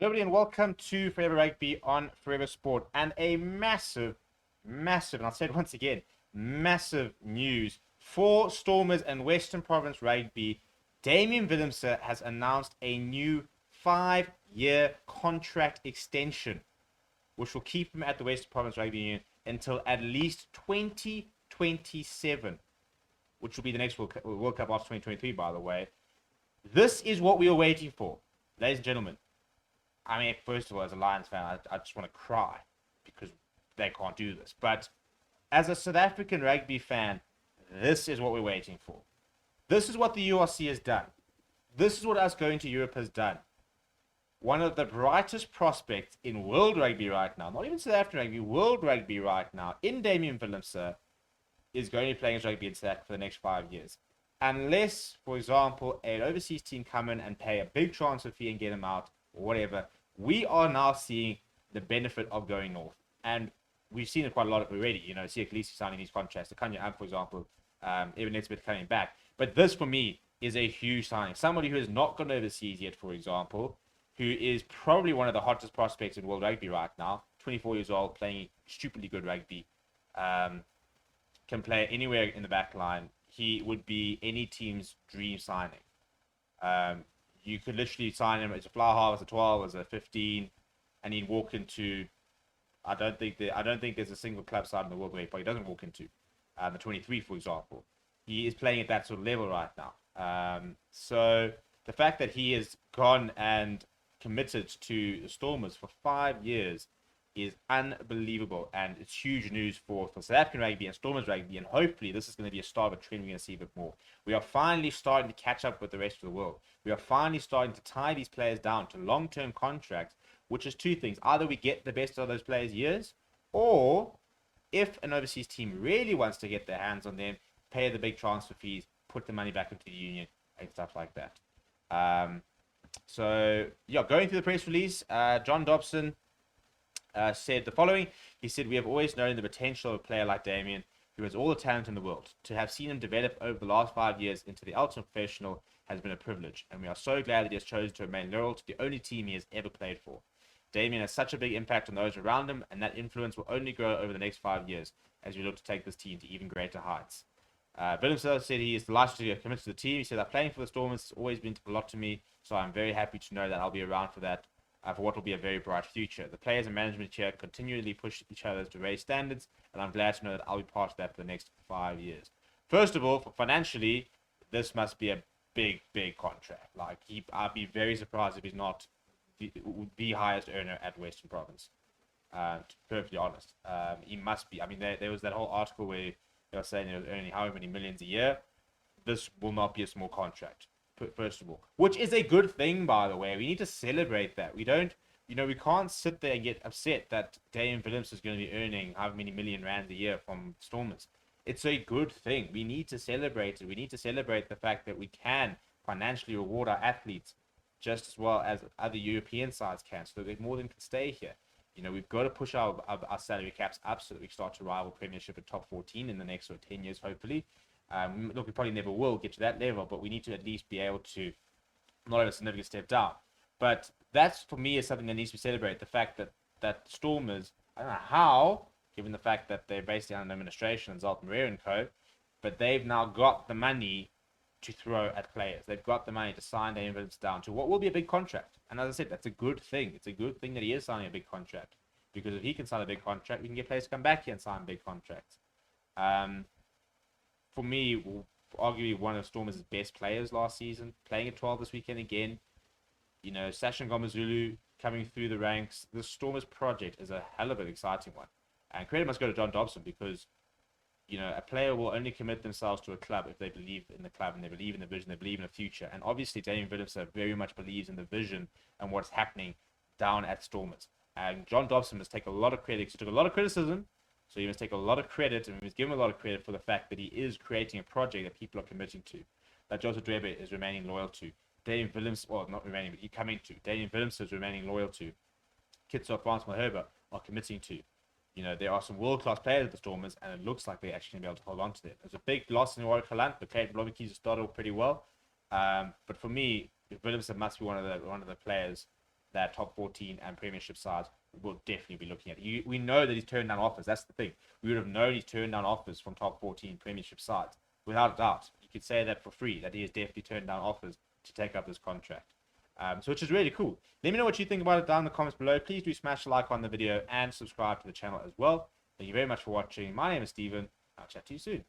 Everybody, and welcome to Forever Rugby on Forever Sport. And a massive, and I'll say it once again, massive news for Stormers and Western Province Rugby. Damian WILLEMSE has announced a new 5-year contract extension, which will keep him at the Western Province Rugby Union until at least 2027, which will be the next World Cup after 2023, by the way. This is what we were waiting for, ladies and gentlemen. I mean, first of all, as a Lions fan, I just want to cry because they can't do this. But as a South African rugby fan, this is what we're waiting for. This is what the URC has done. This is what us going to Europe has done. One of the brightest prospects in world rugby right now, not even South African rugby, world rugby right now, in Damian WILLEMSE, is going to be playing rugby in South Africa for the next 5 years. Unless, for example, an overseas team come in and pay a big transfer fee and get him out, or whatever, we are now seeing the benefit of going north. And we've seen it quite a lot already. You know, see Khaleesi signing these contracts. The Kanya Amp, for example, Evan Nesbitt coming back. But this, for me, is a huge signing. Somebody who has not gone overseas yet, for example, who is probably one of the hottest prospects in world rugby right now, 24 years old, playing stupidly good rugby, can play anywhere in the back line. He would be any team's dream signing. You could literally sign him as a flower half, as a 12, as a 15, and he'd walk into. I don't think there's a single club side in the world where he doesn't walk into. The 23, for example, he is playing at that sort of level right now. So the fact that he has gone and committed to the Stormers for 5 years is unbelievable, and it's huge news for South African rugby and Stormers rugby, and hopefully this is going to be a start of a trend we're going to see a bit more. We are finally starting to catch up with the rest of the world. We are finally starting to tie these players down to long-term contracts, which is two things. Either we get the best of those players' years, or if an overseas team really wants to get their hands on them, pay the big transfer fees, put the money back into the union, and stuff like that. So, yeah, going through the press release, John Dobson said the following. He said, "We have always known the potential of a player like Damian, who has all the talent in the world. To have seen him develop over the last 5 years into the ultimate professional has been a privilege, and we are so glad that he has chosen to remain loyal to the only team he has ever played for. Damian has such a big impact on those around him, and that influence will only grow over the next 5 years as we look to take this team to even greater heights." WILLEMSE said he is delighted to commit to the team. He said that playing for the Stormers has always been a lot to me, so I'm very happy to know that I'll be around for that. For what will be a very bright future. The players and management here continually push each other to raise standards, and I'm glad to know that I'll be part of that for the next 5 years. First of all, financially, this must be a big contract. Like, I'd be very surprised if he's not the highest earner at Western Province. To be perfectly honest, he must be. I mean, there was that whole article where they were saying he was earning how many millions a year. This will not be a small contract. First of all, which is a good thing, by the way. We need to celebrate that. We can't sit there and get upset that Damian WILLEMSE is going to be earning how many million rands a year from Stormers. It's a good thing. We need to celebrate it. We need to celebrate the fact that we can financially reward our athletes just as well as other European sides can, so that more than can stay here. You know, we've got to push our salary caps up so that we start to rival Premiership at top 14 in the next 10 years, hopefully. Look, we probably never will get to that level, but we need to at least be able to not have a significant step down. But that's, for me, is something that needs to be celebrated. The fact that Stormers, I don't know how, given the fact that they're basically under administration and Zoltan Maria and co, but they've now got the money to throw at players. They've got the money to sign their influence down to what will be a big contract. And as I said, that's a good thing. It's a good thing that he is signing a big contract, because if he can sign a big contract, we can get players to come back here and sign big contracts. For me, arguably one of Stormers' best players last season, playing at 12 this weekend again. You know, Sasha Ngomazulu coming through the ranks. The Stormers project is a hell of an exciting one. And credit must go to John Dobson, because, you know, a player will only commit themselves to a club if they believe in the club and they believe in the vision, they believe in the future. And obviously, Damian WILLEMSE very much believes in the vision and what's happening down at Stormers. And John Dobson must take a lot of credit. He took a lot of criticism, so he must take a lot of credit, and we must give him a lot of credit for the fact that he is creating a project that people are committing to, that Joseph Dwebe is remaining loyal to. Damian WILLEMSE, well, not remaining, but he's coming to. Damian WILLEMSE is remaining loyal to. Kitso, France, Malherbe are committing to. You know, there are some world-class players at the Stormers, and it looks like they're actually going to be able to hold on to them. There's a big loss in Warwick Galant, but Kate Blomikis started off pretty well. But for me, WILLEMSE must be one of the players that top 14 and Premiership sides will definitely be looking at. We know that he's turned down offers. That's the thing. We would have known he's turned down offers from top 14 Premiership sides without a doubt. You could say that for free, that he has definitely turned down offers to take up this contract. So which is really cool. Let me know what you think about it down in the comments below. Please do smash a like on the video and subscribe to the channel as well. Thank you very much for watching. My name is Steven. I'll chat to you soon.